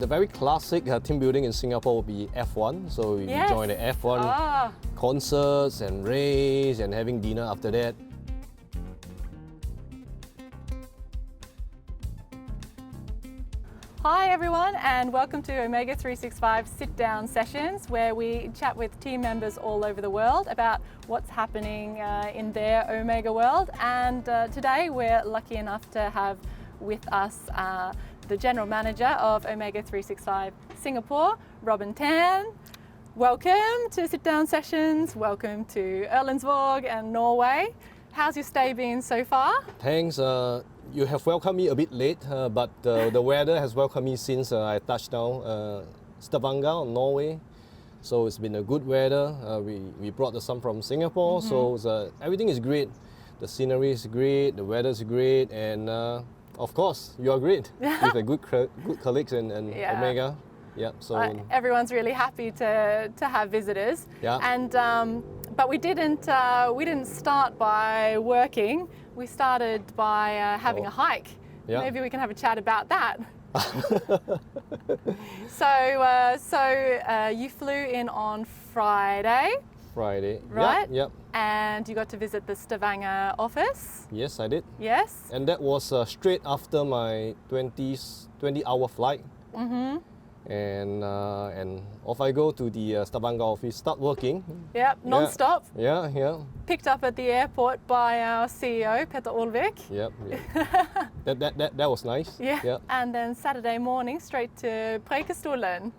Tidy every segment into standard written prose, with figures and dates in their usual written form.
The very classic team building in Singapore will be F1. So we join the F1 concerts and race and having dinner after that. Hi everyone, and welcome to Omega 365 sit-down sessions, where we chat with team members all over the world about what's happening in their Omega world. And today we're lucky enough to have with us the General Manager of Omega 365 Singapore, Robin Tan. Welcome to sit-down sessions, welcome to Erlandsvåg and Norway. How's your stay been so far? Thanks. You have welcomed me a bit late, but the weather has welcomed me since I touched down Stavanger, Norway. So it's been a good weather. We brought the sun from Singapore, so everything is great. The scenery is great, the weather is great, and of course you are great with a good colleagues and Omega. Yeah, so everyone's really happy to have visitors. Yeah. And but we didn't start by working. We started by having a hike. Yeah. Maybe we can have a chat about that. So you flew in on Friday. Friday. Right? Yep. And you got to visit the Stavanger office. Yes, I did. Yes. And that was straight after my 20-hour flight. And off I go to the Stavanger office, start working. Yep, non-stop. Yeah. Picked up at the airport by our CEO, Peter Olvik. Yep. That was nice. Yeah. Yep. And then Saturday morning, straight to Preikestolen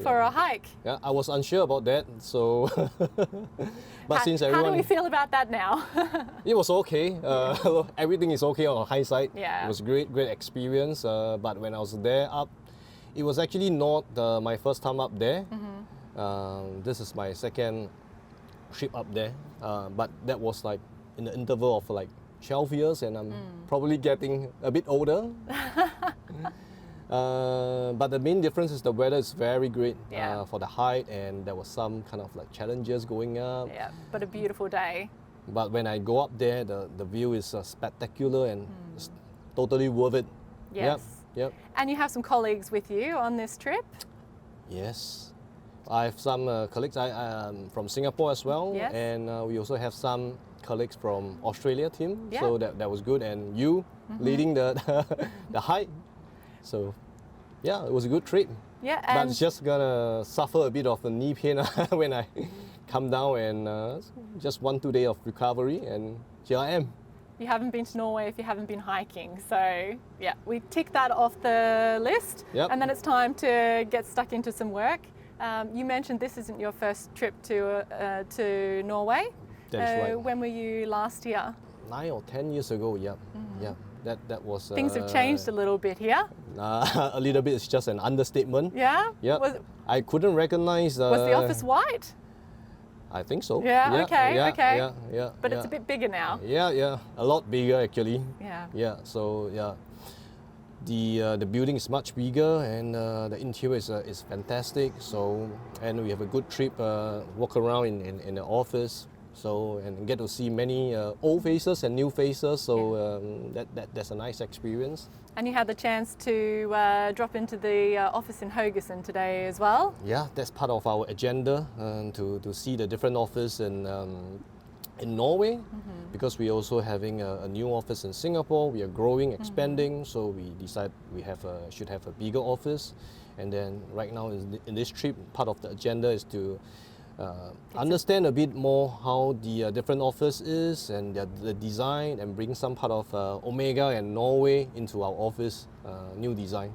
for a a hike. Yeah, I was unsure about that, so. But since everyone. How do we feel about that now? It was okay. Everything is okay on hindsight. Yeah. It was great experience. But when I was there it was actually not my first time up there. This is my second trip up there. But that was like in the interval of like 12 years, and I'm probably getting a bit older. But the main difference is the weather is very great for the hike, and there was some kind of like challenges going up. Yeah, but a beautiful day. But when I go up there, the view is spectacular and it's totally worth it. Yes. Yep. And you have some colleagues with you on this trip? Yes. I have some colleagues from Singapore as well. Yes. And we also have some colleagues from Australia team. Yeah. So that was good. And you leading the hike. So yeah, it was a good trip. Yeah. But it's just gonna suffer a bit of a knee pain when I come down, and just 1-2 days of recovery, and here I am. You haven't been to Norway if you haven't been hiking. So yeah, we tick that off the list. Yep. And then it's time to get stuck into some work. You mentioned this isn't your first trip to Norway. That's right. When were you last year? 9 or 10 years ago, yeah. That was... Things have changed a little bit here. A little bit is just an understatement. Yeah? Yeah. I couldn't recognize... was the office white? I think so. Yeah, okay. Yeah. But it's a bit bigger now. Yeah. A lot bigger actually. Yeah. Yeah, so yeah. The building is much bigger, and the interior is fantastic. So, and we have a good trip, walk around in the office. So, and get to see many old faces and new faces. So that's a nice experience. And you had the chance to drop into the office in Haugesund today as well. Yeah, that's part of our agenda, to see the different office in Norway, because we're also having a new office in Singapore. We are growing, expanding, so we decide we should have a bigger office. And then right now in this trip, part of the agenda is to understand a bit more how the different office is and the design, and bring some part of Omega and Norway into our office new design.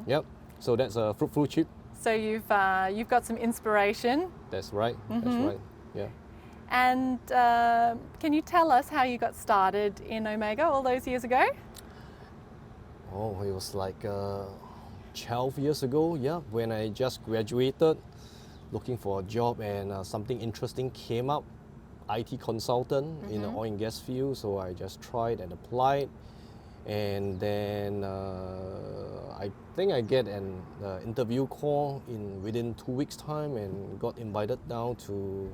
Yep. So that's a fruitful trip. So you've got some inspiration. That's right. That's right. Yeah. And can you tell us how you got started in Omega all those years ago? Oh, it was like 12 years ago. Yeah, when I just graduated, looking for a job, and something interesting came up, IT consultant in the oil and gas field. So I just tried and applied, and then I think I get an interview call within 2 weeks time, and got invited down to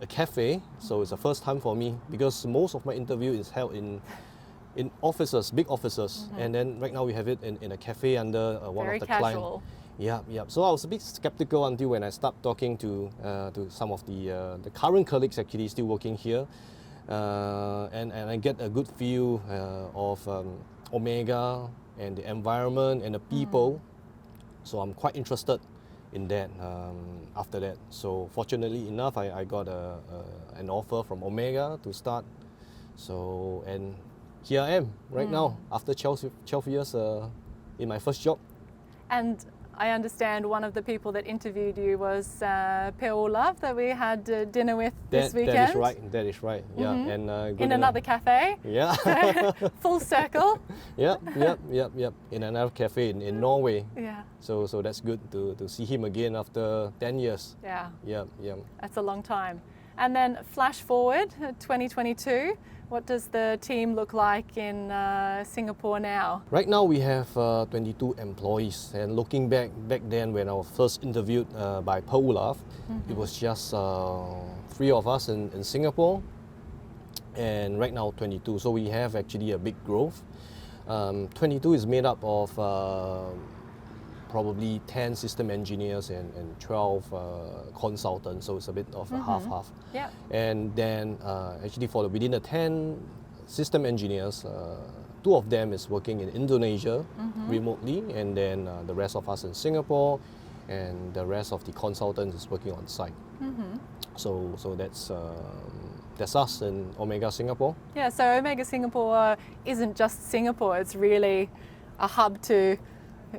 a cafe. So it's the first time for me, because most of my interview is held in offices, big offices, and then right now we have it in a cafe under one Very of the casual. Yeah, yeah. So I was a bit skeptical until when I started talking to some of the current colleagues actually still working here, and I get a good feel of Omega and the environment and the people. So I'm quite interested in that after that. So fortunately enough, I got an offer from Omega to start. So, and here I am right now after 12 years in my first job. And I understand one of the people that interviewed you was Love that we had dinner with this weekend. That is right. That is right. Yeah, and in another cafe. Yeah. So, full circle. Yep. In another cafe in Norway. Yeah. So that's good to see him again after 10 years. Yeah. Yeah. That's a long time. And then flash forward 2022. What does the team look like in Singapore now? Right now we have 22 employees, and looking back then when I was first interviewed by Olaf, it was just 3 of us in Singapore, and right now 22. So we have actually a big growth. 22 is made up of probably 10 system engineers and 12 consultants, so it's a bit of a half-half. Yeah. And then actually within the 10 system engineers, 2 of them is working in Indonesia remotely, and then the rest of us in Singapore, and the rest of the consultants is working on site. So that's us in Omega Singapore. Yeah, so Omega Singapore isn't just Singapore, it's really a hub to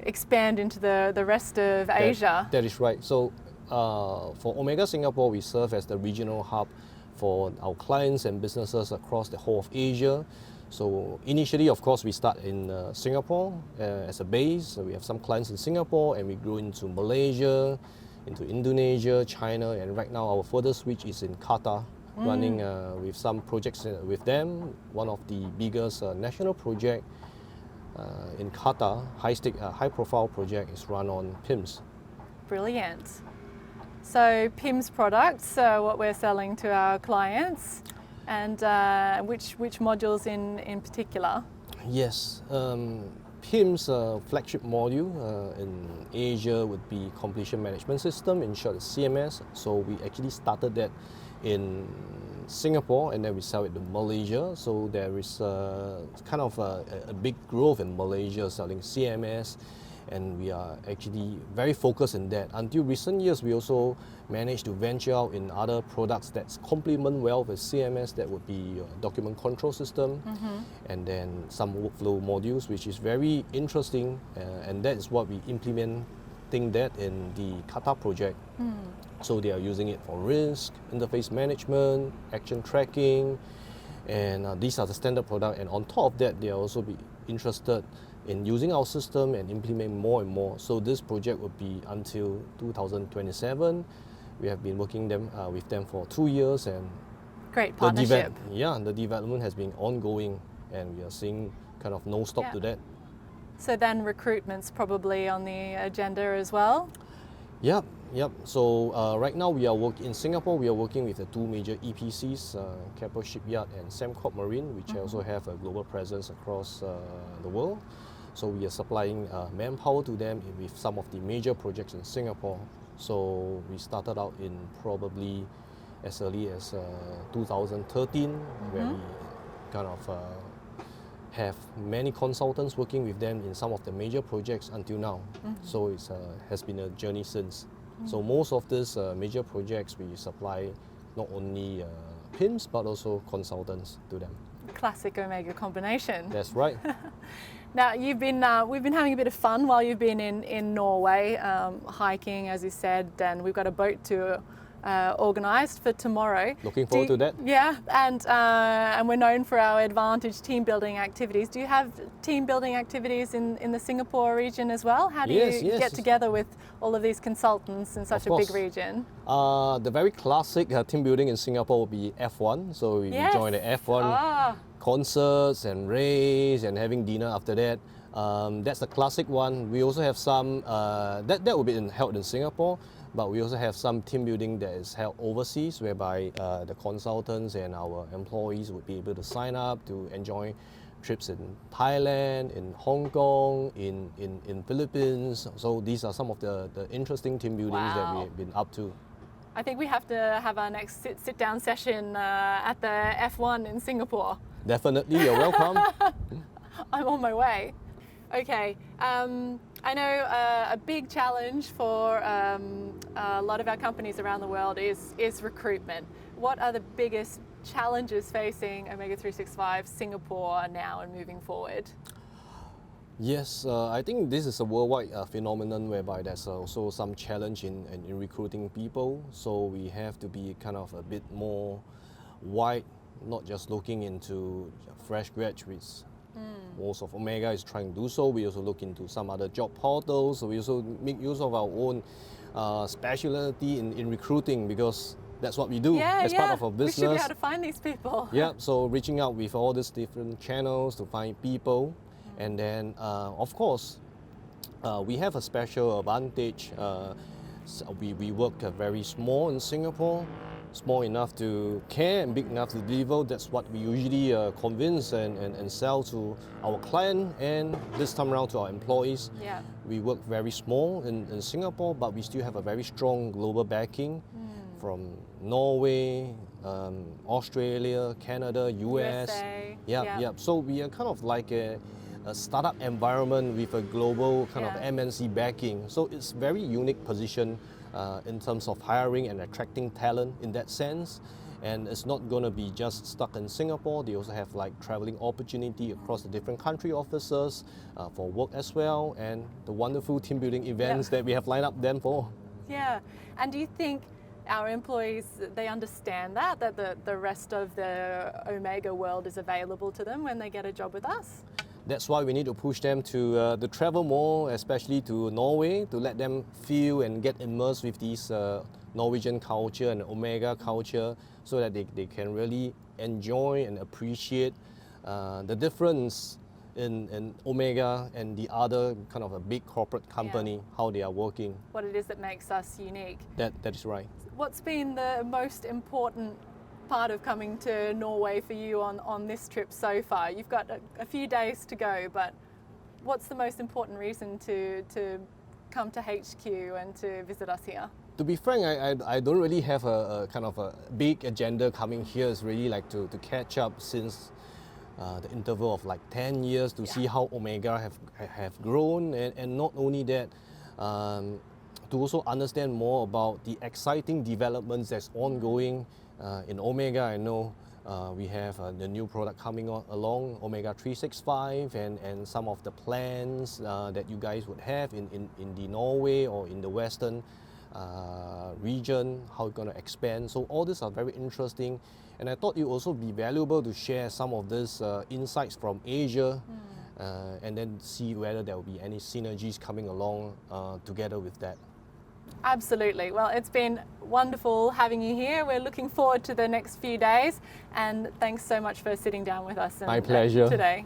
expand into the rest of Asia. That is right. So for Omega Singapore, we serve as the regional hub for our clients and businesses across the whole of Asia. So initially, of course, we start in Singapore as a base. So we have some clients in Singapore, and we grew into Malaysia, into Indonesia, China, and right now our furthest reach is in Qatar, running with some projects with them. One of the biggest national project in Qatar, high-profile project, is run on Pims. Brilliant. So Pims products, what we're selling to our clients, and which modules in particular? Yes, Pims' flagship module in Asia would be Completion Management System, in short CMS. So we actually started that in Singapore, and then we sell it to Malaysia. So there is kind of a big growth in Malaysia selling CMS, and we are actually very focused in that. Until recent years, we also managed to venture out in other products that complement well with CMS. That would be document control system, and then some workflow modules, which is very interesting, and that is what we implementing that in the Qatar project. So they are using it for risk, interface management, action tracking, and these are the standard product. And on top of that, they are also be interested in using our system and implement more and more. So this project will be until 2027. We have been working with them for 2 years, and great partnership. The development has been ongoing, and we are seeing kind of no stop to that. So then recruitment's probably on the agenda as well? Yep. So right now we are in Singapore. We are working with the 2 major EPCs, Keppel Shipyard and Sembcorp Marine, which also have a global presence across the world. So we are supplying manpower to them with some of the major projects in Singapore. So we started out in probably as early as 2013, where we kind of have many consultants working with them in some of the major projects until now. So it has been a journey since. So most of these major projects we supply not only Pims but also consultants to them. Classic Omega combination. That's right. Now we've been having a bit of fun while you've been in Norway, hiking, as you said, and we've got a boat tour organised for tomorrow. Looking forward to that. Yeah, and we're known for our advantage team building activities. Do you have team building activities in the Singapore region as well? How do you get together with all of these consultants in such a big region? The very classic team building in Singapore will be F1. So we join the F1 concerts and race and having dinner after that. That's the classic one. We also have some that will be held in Singapore. But we also have some team building that is held overseas, whereby the consultants and our employees would be able to sign up to enjoy trips in Thailand, in Hong Kong, in Philippines. So these are some of the interesting team buildings that Wow. we've been up to. I think we have to have our next sit-down session at the F1 in Singapore. Definitely, you're welcome. I'm on my way. Okay, I know a big challenge for a lot of our companies around the world is recruitment. What are the biggest challenges facing Omega 365 Singapore now and moving forward? Yes, I think this is a worldwide phenomenon whereby there's also some challenge in recruiting people. So we have to be kind of a bit more wide, not just looking into fresh graduates. Most of Omega is trying to do so. We also look into some other job portals. So we also make use of our own specialty in recruiting, because that's what we do as part of our business. We should be able to find these people. Yeah, so reaching out with all these different channels to find people. And then, of course, we have a special advantage. So we work very small in Singapore, small enough to care and big enough to deliver. That's what we usually convince and sell to our client, and this time around to our employees. Yeah. We work very small in Singapore, but we still have a very strong global backing from Norway, Australia, Canada, US. USA. Yeah. So we are kind of like a startup environment with a global kind of MNC backing. So it's very unique position in terms of hiring and attracting talent in that sense. And it's not going to be just stuck in Singapore. They also have like traveling opportunity across the different country offices for work as well, and the wonderful team building events that we have lined up them for. Yeah, and do you think our employees, they understand that the rest of the Omega world is available to them when they get a job with us? That's why we need to push them to travel more, especially to Norway, to let them feel and get immersed with this Norwegian culture and Omega culture, so that they can really enjoy and appreciate the difference in Omega and the other kind of a big corporate company, how they are working. What it is that makes us unique. That is right. What's been the most important part of coming to Norway for you on this trip so far? You've got a few days to go, but what's the most important reason to come to HQ and to visit us here? To be frank, I don't really have a kind of a big agenda coming here. It's really like to catch up since the interval of like 10 years to see how Omega have grown, and not only that, to also understand more about the exciting developments that's ongoing in Omega. I know we have the new product coming along, Omega 365, and some of the plans that you guys would have in the Norway or in the Western region, how it's going to expand. So all these are very interesting, and I thought it would also be valuable to share some of these insights from Asia, and then see whether there will be any synergies coming along together with that. Absolutely. Well, it's been wonderful having you here. We're looking forward to the next few days, and thanks so much for sitting down with us My pleasure. today.